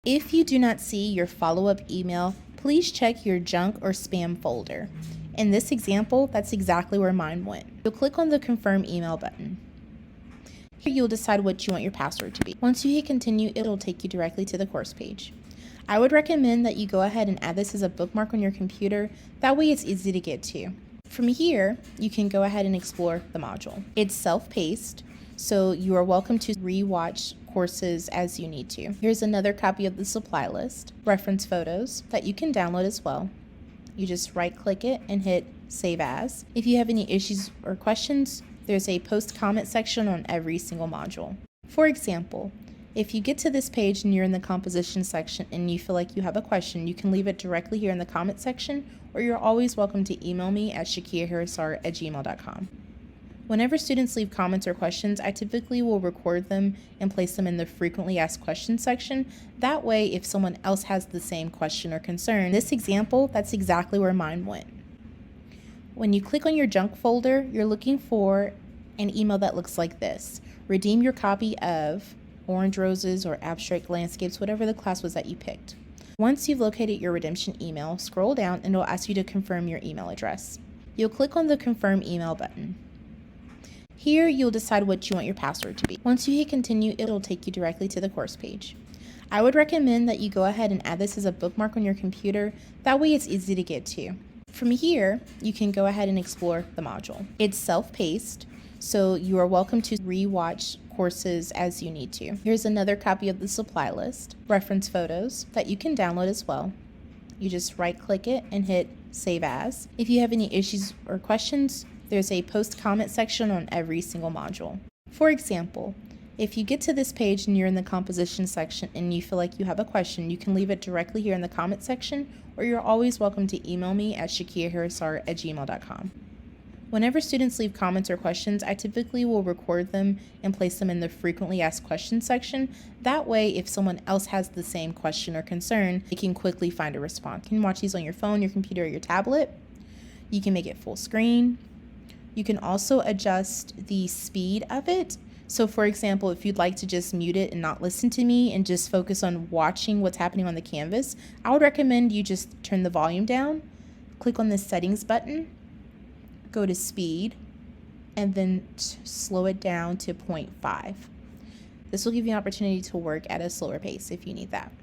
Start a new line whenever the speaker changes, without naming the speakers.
If you do not see your follow-up email, please check your junk or spam folder. In this example, that's exactly where mine went. You'll click on the Confirm Email button. Here you'll decide what you want your password to be. Once you hit Continue, it'll take you directly to the course page. I would recommend that you go ahead and add this as a bookmark on your computer. That way it's easy to get to. From here, you can go ahead and explore the module. It's self-paced, so you are welcome to rewatch courses as you need to. Here's another copy of the supply list, reference photos that you can download as well. You just right-click it and hit Save As. If you have any issues or questions, there's a post-comment section on every single module. For example, if you get to this page and you're in the composition section and you feel like you have a question, you can leave it directly here in the comment section, or you're always welcome to email me at shakiaharrisar@gmail.com. Whenever students leave comments or questions, I typically will record them and place them in the frequently asked questions section. That way, if someone else has the same question or concern, in this example, that's exactly where mine went. When you click on your junk folder, you're looking for an email that looks like this. Redeem your copy of Orange Roses or Abstract Landscapes, whatever the class was that you picked. Once you've located your redemption email, scroll down and it'll ask you to confirm your email address. You'll click on the Confirm Email button. Here, you'll decide what you want your password to be. Once you hit Continue, it'll take you directly to the course page. I would recommend that you go ahead and add this as a bookmark on your computer. That way it's easy to get to. From here, you can go ahead and explore the module. It's self-paced, so you are welcome to rewatch courses as you need to. Here's another copy of the supply list, reference photos that you can download as well. You just right-click it and hit Save As. If you have any issues or questions, there's a post-comment section on every single module. For example, if you get to this page and you're in the composition section and you feel like you have a question, you can leave it directly here in the comment section, or you're always welcome to email me at shakiaharrisar@gmail.com. Whenever students leave comments or questions, I typically will record them and place them in the frequently asked questions section. That way, if someone else has the same question or concern, they can quickly find a response. You can watch these on your phone, your computer, or your tablet. You can make it full screen. You can also adjust the speed of it. So for example, if you'd like to just mute it and not listen to me and just focus on watching what's happening on the canvas, I would recommend you just turn the volume down, click on the settings button, go to speed, and then slow it down to 0.5. This will give you an opportunity to work at a slower pace if you need that.